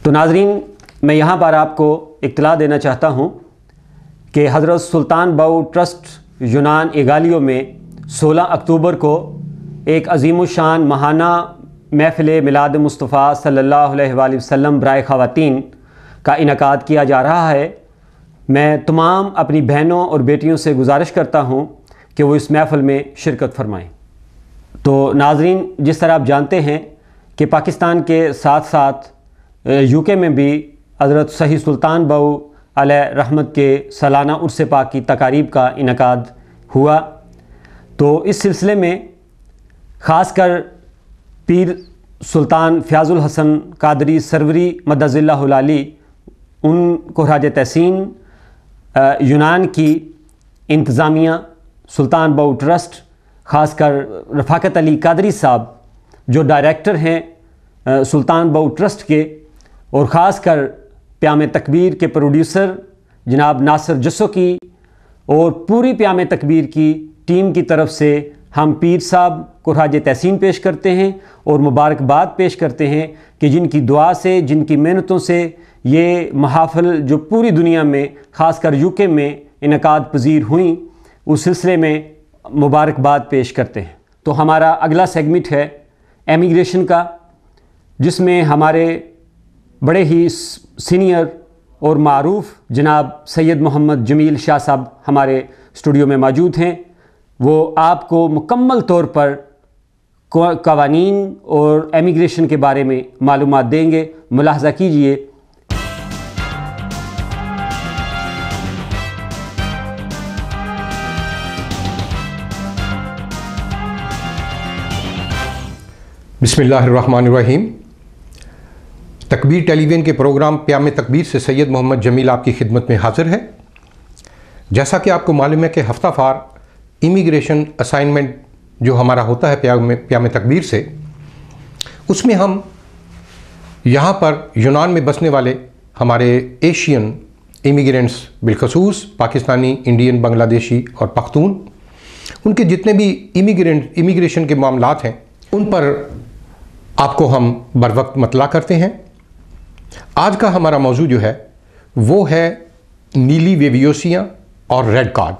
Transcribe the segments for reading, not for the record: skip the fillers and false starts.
تو ناظرین، میں یہاں پر آپ کو اطلاع دینا چاہتا ہوں کہ حضرت سلطان باؤ ٹرسٹ یونان ایگالیو میں 16 اکتوبر کو ایک عظیم الشان ماہانہ محفل میلاد مصطفیٰ صلی اللہ علیہ وآلہ وسلم برائے خواتین کا انعقاد کیا جا رہا ہے۔ میں تمام اپنی بہنوں اور بیٹیوں سے گزارش کرتا ہوں کہ وہ اس محفل میں شرکت فرمائیں۔ تو ناظرین، جس طرح آپ جانتے ہیں کہ پاکستان کے ساتھ ساتھ UK میں بھی حضرت صحیح سلطان باؤ علیہ رحمت کے سالانہ عرس پاک کی تقاریب کا انعقاد ہوا۔ تو اس سلسلے میں خاص کر پیر سلطان فیاض الحسن قادری سروری مدظ اللہ العالی، ان کو خراج تحسین یونان کی انتظامیہ، سلطان باؤ ٹرسٹ، خاص کر رفاقت علی قادری صاحب جو ڈائریکٹر ہیں سلطان باؤ ٹرسٹ کے، اور خاص کر پیام تکبیر کے پروڈیوسر جناب ناصر جسو کی اور پوری پیام تکبیر کی ٹیم کی طرف سے ہم پیر صاحب کو خراج تحسین پیش کرتے ہیں اور مبارکباد پیش کرتے ہیں کہ جن کی دعا سے، جن کی محنتوں سے یہ محافل جو پوری دنیا میں خاص کر UK میں انعقاد پذیر ہوئیں، اس سلسلے میں مبارکباد پیش کرتے ہیں۔ تو ہمارا اگلا سیگمنٹ ہے امیگریشن کا، جس میں ہمارے بڑے ہی سینئر اور معروف جناب سید محمد جمیل شاہ صاحب ہمارے اسٹوڈیو میں موجود ہیں۔ وہ آپ کو مکمل طور پر قوانین اور امیگریشن کے بارے میں معلومات دیں گے۔ ملاحظہ کیجئے۔ بسم اللہ الرحمن الرحیم۔ تکبیر ٹیلی ویژن کے پروگرام پیام تکبیر سے سید محمد جمیل آپ کی خدمت میں حاضر ہے۔ جیسا کہ آپ کو معلوم ہے کہ ہفتہ فار امیگریشن اسائنمنٹ جو ہمارا ہوتا ہے پیام تکبیر سے، اس میں ہم یہاں پر یونان میں بسنے والے ہمارے ایشین امیگرینٹس، بالخصوص پاکستانی، انڈین، بنگلہ دیشی اور پختون، ان کے جتنے بھی امیگریشن کے معاملات ہیں ان پر آپ کو ہم بر وقت مطلع کرتے ہیں۔ آج کا ہمارا موضوع جو ہے وہ ہے نیلی ویویوسیاں اور ریڈ کارڈ۔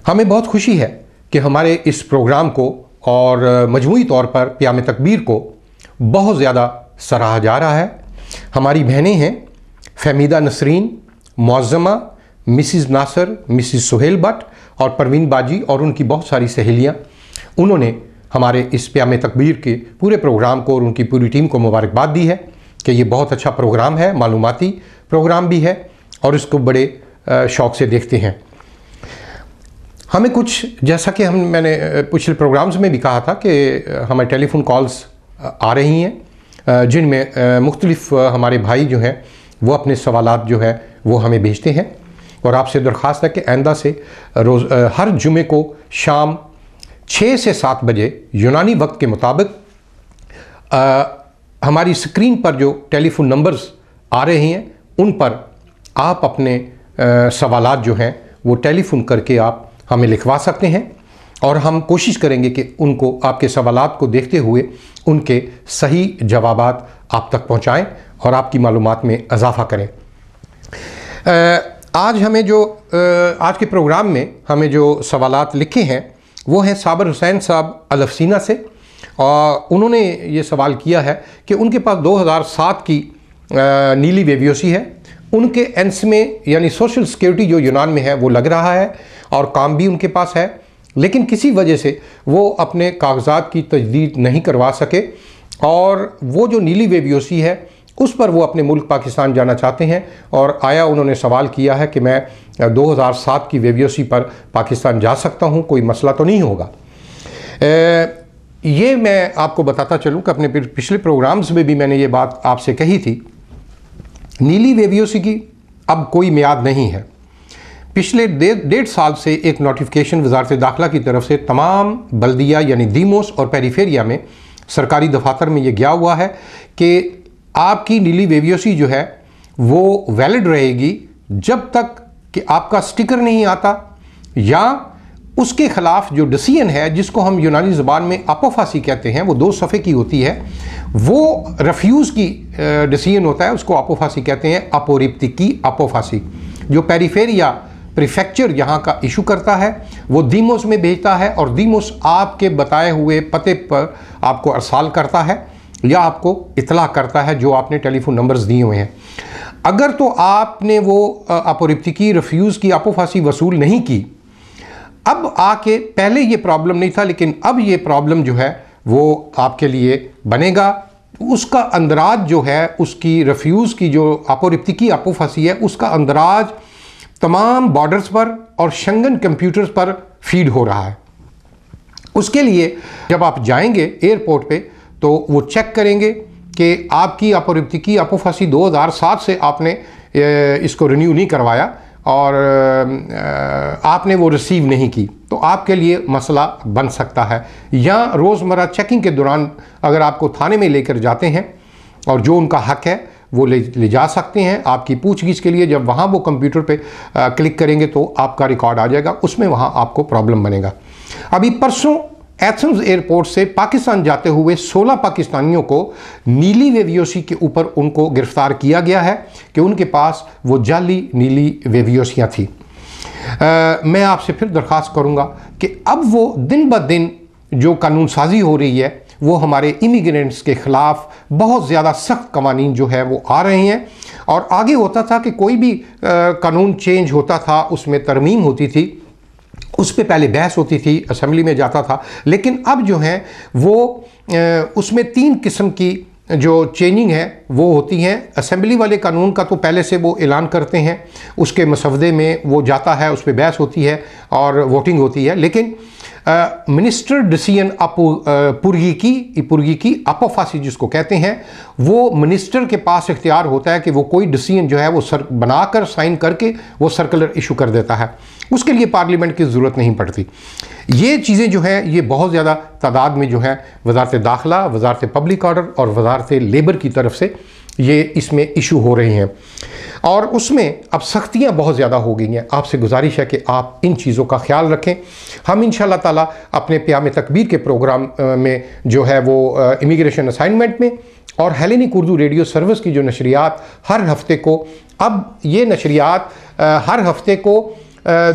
ہمیں بہت خوشی ہے کہ ہمارے اس پروگرام کو اور مجموعی طور پر پیام تکبیر کو بہت زیادہ سراہا جا رہا ہے۔ ہماری بہنیں ہیں فہمیدہ نسرین، معظمہ، مسز ناصر، مسز سہیل بٹ اور پروین باجی اور ان کی بہت ساری سہیلیاں، انہوں نے ہمارے اس پیام تکبیر کے پورے پروگرام کو اور ان کی پوری ٹیم کو مبارکباد دی ہے کہ یہ بہت اچھا پروگرام ہے، معلوماتی پروگرام بھی ہے اور اس کو بڑے شوق سے دیکھتے ہیں۔ ہمیں کچھ، جیسا کہ میں نے پچھلے پروگرامز میں بھی کہا تھا کہ ہمیں ٹیلی فون کالز آ رہی ہیں جن میں مختلف ہمارے بھائی جو ہیں وہ اپنے سوالات جو ہے وہ ہمیں بھیجتے ہیں، اور آپ سے درخواست ہے کہ آئندہ سے ہر جمعے کو شام 6 سے 7 بجے یونانی وقت کے مطابق ہماری سکرین پر جو ٹیلی فون نمبرز آ رہے ہیں ان پر آپ اپنے سوالات جو ہیں وہ ٹیلی فون کر کے آپ ہمیں لکھوا سکتے ہیں، اور ہم کوشش کریں گے کہ ان کو، آپ کے سوالات کو دیکھتے ہوئے ان کے صحیح جوابات آپ تک پہنچائیں اور آپ کی معلومات میں اضافہ کریں۔ آج کے پروگرام میں ہمیں جو سوالات لکھے ہیں وہ ہیں صابر حسین صاحب الفسینہ سے، اور انہوں نے یہ سوال کیا ہے کہ ان کے پاس 2007 کی نیلی ویویوسی ہے، ان کے اینس میں یعنی سوشل سیکیورٹی جو یونان میں ہے وہ لگ رہا ہے اور کام بھی ان کے پاس ہے، لیکن کسی وجہ سے وہ اپنے کاغذات کی تجدید نہیں کروا سکے، اور وہ جو نیلی ویویوسی ہے اس پر وہ اپنے ملک پاکستان جانا چاہتے ہیں، اور آیا انہوں نے سوال کیا ہے کہ میں 2007 کی ویویوسی پر پاکستان جا سکتا ہوں، کوئی مسئلہ تو نہیں ہوگا۔ یہ میں آپ کو بتاتا چلوں کہ اپنے پچھلے پروگرامز میں بھی میں نے یہ بات آپ سے کہی تھی، نیلی ویویوسی کی اب کوئی میعاد نہیں ہے۔ پچھلے 1.5 سال سے ایک نوٹیفیکیشن وزارت داخلہ کی طرف سے تمام بلدیہ یعنی دیموس اور پیریفیریا میں سرکاری دفاتر میں یہ گیا ہوا ہے کہ آپ کی نیلی ویویوسی جو ہے وہ ویلڈ رہے گی جب تک کہ آپ کا سٹیکر نہیں آتا یا اس کے خلاف جو ڈسیژن ہے جس کو ہم یونانی زبان میں اپوفاسی کہتے ہیں، وہ 2 صفحے کی ہوتی ہے، وہ ریفیوز کی ڈسیژن ہوتا ہے، اس کو اپوفاسی کہتے ہیں، اپوریپتیکی اپوفاسی، جو پیریفیریا پریفیکچر یہاں کا ایشو کرتا ہے وہ دیموس میں بھیجتا ہے، اور دیموس آپ کے بتائے ہوئے پتے پر آپ کو ارسال کرتا ہے یا آپ کو اطلاع کرتا ہے جو آپ نے ٹیلی فون نمبرز دیے ہوئے ہیں۔ اگر تو آپ نے وہ اپوریپتیکی ریفیوز کی اپوفاسی وصول نہیں کی، اب آ کے پہلے یہ پرابلم نہیں تھا لیکن اب یہ پرابلم جو ہے وہ آپ کے لیے بنے گا، اس کا اندراج جو ہے اس کی ریفیوز کی جو اپوریپتیکی اپوفاسی ہے اس کا اندراج تمام بارڈرز پر اور شنگن کمپیوٹرز پر فیڈ ہو رہا ہے۔ اس کے لیے جب آپ جائیں گے ایئرپورٹ پہ تو وہ چیک کریں گے کہ آپ کی اپوریپتیکی اپوفاسی 2007 سے آپ نے اس کو رینیو نہیں کروایا اور آپ نے وہ ریسیو نہیں کی، تو آپ کے لیے مسئلہ بن سکتا ہے۔ یا روزمرہ چیکنگ کے دوران اگر آپ کو تھانے میں لے کر جاتے ہیں اور جو ان کا حق ہے وہ لے جا سکتے ہیں آپ کی پوچھ گچھ کے لیے، جب وہاں وہ کمپیوٹر پہ کلک کریں گے تو آپ کا ریکارڈ آ جائے گا، اس میں وہاں آپ کو پرابلم بنے گا۔ ابھی پرسوں ایتھنز ایئرپورٹ سے پاکستان جاتے ہوئے 16 پاکستانیوں کو نیلی ویویوسی کے اوپر ان کو گرفتار کیا گیا ہے کہ ان کے پاس وہ جعلی نیلی ویویوسیاں تھیں۔ میں آپ سے پھر درخواست کروں گا کہ اب وہ دن بدن جو قانون سازی ہو رہی ہے وہ ہمارے امیگرینٹس کے خلاف بہت زیادہ سخت قوانین جو ہے وہ آ رہے ہیں، اور آگے ہوتا تھا کہ کوئی بھی قانون چینج ہوتا تھا اس میں ترمیم ہوتی تھی، اس پہ پہلے بحث ہوتی تھی، اسمبلی میں جاتا تھا، لیکن اب جو ہیں وہ اس میں 3 قسم کی جو چینجنگ ہے وہ ہوتی ہیں۔ اسمبلی والے قانون کا تو پہلے سے وہ اعلان کرتے ہیں، اس کے مسودے میں وہ جاتا ہے، اس پہ بحث ہوتی ہے اور ووٹنگ ہوتی ہے، لیکن منسٹر ڈسیژن پرگیکی اپوفاسی جس کو کہتے ہیں، وہ منسٹر کے پاس اختیار ہوتا ہے کہ وہ کوئی ڈسیژن جو ہے وہ بنا کر سائن کر کے وہ سرکولر ایشو کر دیتا ہے، اس کے لیے پارلیمنٹ کی ضرورت نہیں پڑتی۔ یہ چیزیں جو ہیں یہ بہت زیادہ تعداد میں جو ہیں وزارت داخلہ، وزارت پبلک آرڈر اور وزارت لیبر کی طرف سے یہ اس میں ایشو ہو رہے ہیں، اور اس میں اب سختیاں بہت زیادہ ہو گئی ہیں۔ آپ سے گزارش ہے کہ آپ ان چیزوں کا خیال رکھیں۔ ہم انشاءاللہ تعالیٰ اپنے پیام تکبیر کے پروگرام میں جو ہے وہ امیگریشن اسائنمنٹ میں اور ہیلینک اردو ریڈیو سروس کی جو نشریات ہر ہفتے کو، اب یہ نشریات ہر ہفتے کو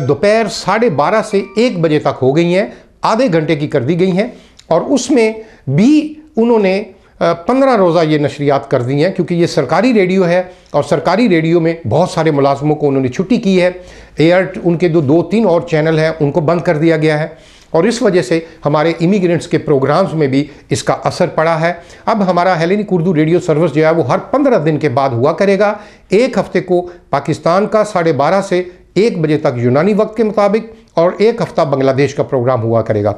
دوپہر 12:30 سے 1 بجے تک ہو گئی ہیں، آدھے گھنٹے کی کر دی گئی ہیں، اور اس میں بھی انہوں نے 15 روزہ یہ نشریات کر دی ہیں، کیونکہ یہ سرکاری ریڈیو ہے اور سرکاری ریڈیو میں بہت سارے ملازموں کو انہوں نے چھٹی کی ہے، ان کے 2-3 اور چینل ہیں ان کو بند کر دیا گیا ہے، اور اس وجہ سے ہمارے امیگرینٹس کے پروگرامز میں بھی اس کا اثر پڑا ہے۔ اب ہمارا ہیلینک اردو ریڈیو سروس جو ہے وہ ہر 15 دن کے بعد ہوا کرے گا، 1 ہفتے کو پاکستان کا 12:30 سے 1 بجے تک یونانی وقت کے مطابق، اور 1 ہفتہ بنگلہ دیش کا پروگرام ہوا کرے گا۔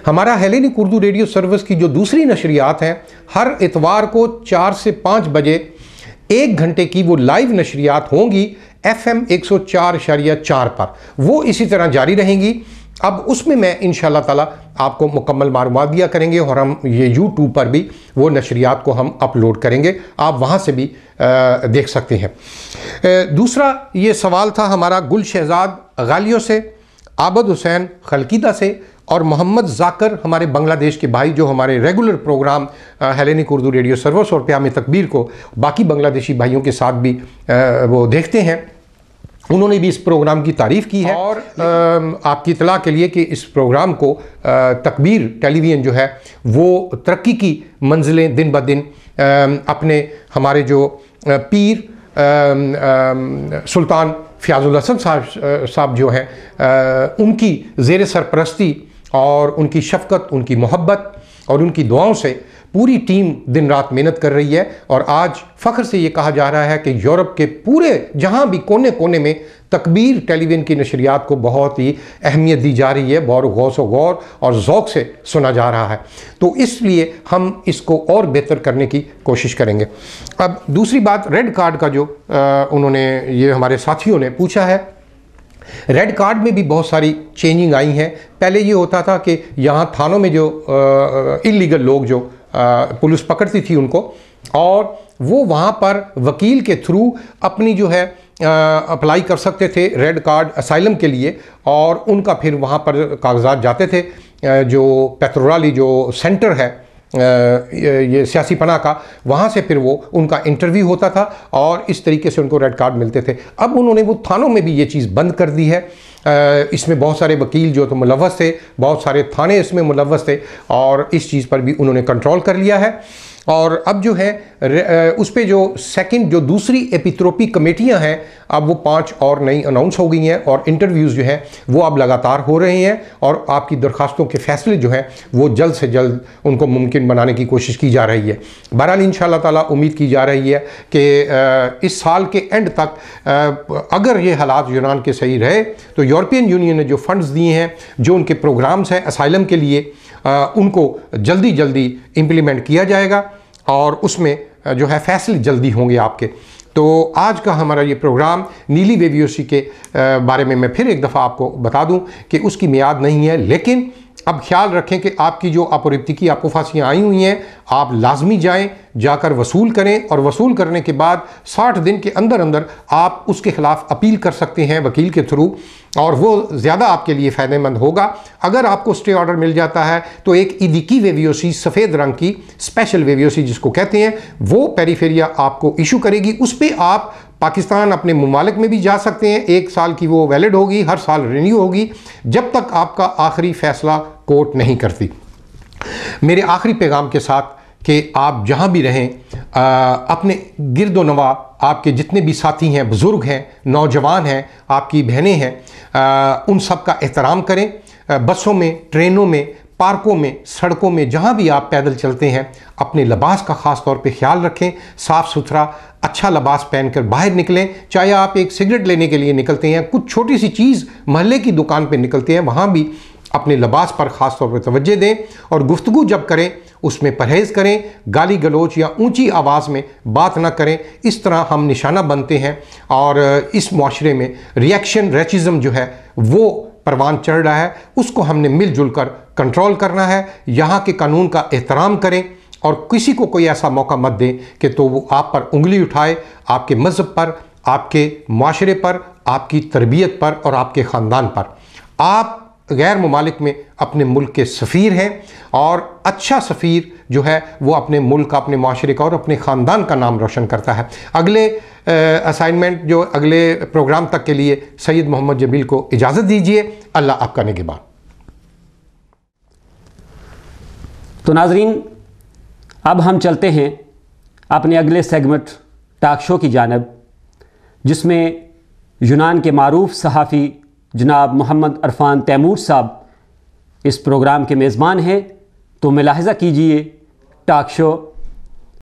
ہمارا ہیلینک اردو ریڈیو سروس کی جو دوسری نشریات ہیں، ہر اتوار کو 4 سے 5 بجے 1 گھنٹے کی وہ لائیو نشریات ہوں گی FM 104.4 پر، وہ اسی طرح جاری رہیں گی۔ اب اس میں انشاءاللہ تعالیٰ آپ کو مکمل معلومات دیا کریں گے، اور ہم یہ YouTube پر بھی وہ نشریات کو ہم اپلوڈ کریں گے، آپ وہاں سے بھی دیکھ سکتے ہیں۔ دوسرا یہ سوال تھا ہمارا گل شہزاد غالیوں سے، عابد حسین خلقیدہ سے، اور محمد ذاکر ہمارے بنگلہ دیش کے بھائی جو ہمارے regular program Hellenic Urdu radio service اور پیام تکبیر کو باقی بنگلہ دیشی بھائیوں کے ساتھ بھی وہ دیکھتے ہیں، انہوں نے بھی اس پروگرام کی تعریف کی ہے۔ اور آپ کی اطلاع کے لیے کہ اس پروگرام کو تکبیر ٹیلی ویژن جو ہے وہ ترقی کی منزلیں دن بدن اپنے ہمارے جو پیر سلطان فیاض الحسن صاحب جو ہیں ان کی زیر سرپرستی اور ان کی شفقت، ان کی محبت اور ان کی دعاؤں سے پوری ٹیم دن رات محنت کر رہی ہے، اور آج فخر سے یہ کہا جا رہا ہے کہ یورپ کے پورے جہاں بھی کونے کونے میں تکبیر ٹیلی ویژن کی نشریات کو بہت ہی اہمیت دی جا رہی ہے، غوث و غور اور ذوق سے سنا جا رہا ہے، تو اس لیے ہم اس کو اور بہتر کرنے کی کوشش کریں گے۔ اب دوسری بات ریڈ کارڈ کا جو انہوں نے یہ ہمارے ساتھیوں نے پوچھا ہے، ریڈ کارڈ میں بھی بہت ساری چینجنگ آئی ہیں۔ پہلے یہ ہوتا تھا کہ یہاں تھانوں میں جو انلیگل لوگ جو پولیس پکڑتی تھی ان کو، اور وہ وہاں پر وکیل کے تھرو اپنی جو ہے اپلائی کر سکتے تھے ریڈ کارڈ اسائلم کے لیے، اور ان کا پھر وہاں پر کاغذات جاتے تھے جو پیترورالی جو سینٹر ہے یہ سیاسی پناہ کا، وہاں سے پھر وہ ان کا انٹرویو ہوتا تھا اور اس طریقے سے ان کو ریڈ کارڈ ملتے تھے۔ اب انہوں نے وہ تھانوں میں بھی یہ چیز بند کر دی ہے۔ اس میں بہت سارے وکیل جو تو ملوث تھے، بہت سارے تھانے اس میں ملوث تھے، اور اس چیز پر بھی انہوں نے کنٹرول کر لیا ہے۔ اور اب جو ہے اس پہ جو دوسری ایپیتروپی کمیٹیاں ہیں، اب وہ 5 اور نئی اناؤنس ہو گئی ہیں، اور انٹرویوز جو ہیں وہ اب لگاتار ہو رہے ہیں، اور آپ کی درخواستوں کے فیصلے جو ہیں وہ جلد سے جلد ان کو ممکن بنانے کی کوشش کی جا رہی ہے۔ بہرحال انشاءاللہ تعالیٰ امید کی جا رہی ہے کہ اس سال کے اینڈ تک اگر یہ حالات یونان کے صحیح رہے تو یورپین یونین نے جو فنڈز دیے ہیں، جو ان کے پروگرامز ہیں اسائلم کے لیے، ان کو جلدی امپلیمنٹ کیا جائے گا، اور اس میں جو ہے فیصلے جلدی ہوں گے آپ کے۔ تو آج کا ہمارا یہ پروگرام نیلی ویویوسی کے بارے میں پھر ایک دفعہ آپ کو بتا دوں کہ اس کی میعاد نہیں ہے، لیکن اب خیال رکھیں کہ آپ کی جو اپورپتیکی آپ کو پھانسیاں آئی ہوئی ہیں، آپ لازمی جا کر وصول کریں، اور وصول کرنے کے بعد 60 دن کے اندر آپ اس کے خلاف اپیل کر سکتے ہیں وکیل کے تھرو، اور وہ زیادہ آپ کے لیے فائدہ مند ہوگا۔ اگر آپ کو اسٹے آرڈر مل جاتا ہے تو ایک ایدیکی ویویوسی، سفید رنگ کی اسپیشل ویویوسی جس کو کہتے ہیں، وہ پیریفیریا آپ کو ایشو کرے گی۔ اس پہ آپ پاکستان اپنے ممالک میں بھی جا سکتے ہیں، 1 سال کی وہ ویلڈ ہوگی، ہر سال رینیو ہوگی، جب تک آپ کا آخری فیصلہ کورٹ نہیں کرتی۔ میرے آخری پیغام کے ساتھ کہ آپ جہاں بھی رہیں اپنے گرد و نواح آپ کے جتنے بھی ساتھی ہیں، بزرگ ہیں، نوجوان ہیں، آپ کی بہنیں ہیں، ان سب کا احترام کریں۔ بسوں میں، ٹرینوں میں، پارکوں میں، سڑکوں میں، جہاں بھی آپ پیدل چلتے ہیں، اپنے لباس کا خاص طور پہ خیال رکھیں، صاف ستھرا اچھا لباس پہن کر باہر نکلیں۔ چاہے آپ ایک سگریٹ لینے کے لیے نکلتے ہیں، کچھ چھوٹی سی چیز محلے کی دکان پہ نکلتے ہیں، وہاں بھی اپنے لباس پر خاص طور پر توجہ دیں، اور گفتگو جب کریں اس میں پرہیز کریں، گالی گلوچ یا اونچی آواز میں بات نہ کریں۔ اس طرح ہم نشانہ بنتے ہیں، اور اس معاشرے میں ریچزم جو ہے وہ پروان چڑھ رہا ہے، اس کو ہم نے مل جل کر کنٹرول کرنا ہے۔ یہاں کے قانون کا احترام کریں، اور کسی کو کوئی ایسا موقع مت دیں کہ تو وہ آپ پر انگلی اٹھائے، آپ کے مذہب پر، آپ کے معاشرے پر، آپ کی تربیت پر اور آپ کے خاندان پر۔ آپ غیر ممالک میں اپنے ملک کے سفیر ہیں، اور اچھا سفیر جو ہے وہ اپنے ملک کا، اپنے معاشرے کا اور اپنے خاندان کا نام روشن کرتا ہے۔ اگلے اسائنمنٹ جو اگلے پروگرام تک کے لیے سید محمد جمیل کو اجازت دیجیے۔ اللہ آپ کا نگہبان۔ تو ناظرین، اب ہم چلتے ہیں اپنے اگلے سیگمنٹ ٹاک شو کی جانب، جس میں یونان کے معروف صحافی جناب محمد عرفان تیمور صاحب اس پروگرام کے میزبان ہیں۔ تو ملاحظہ کیجئے ٹاک شو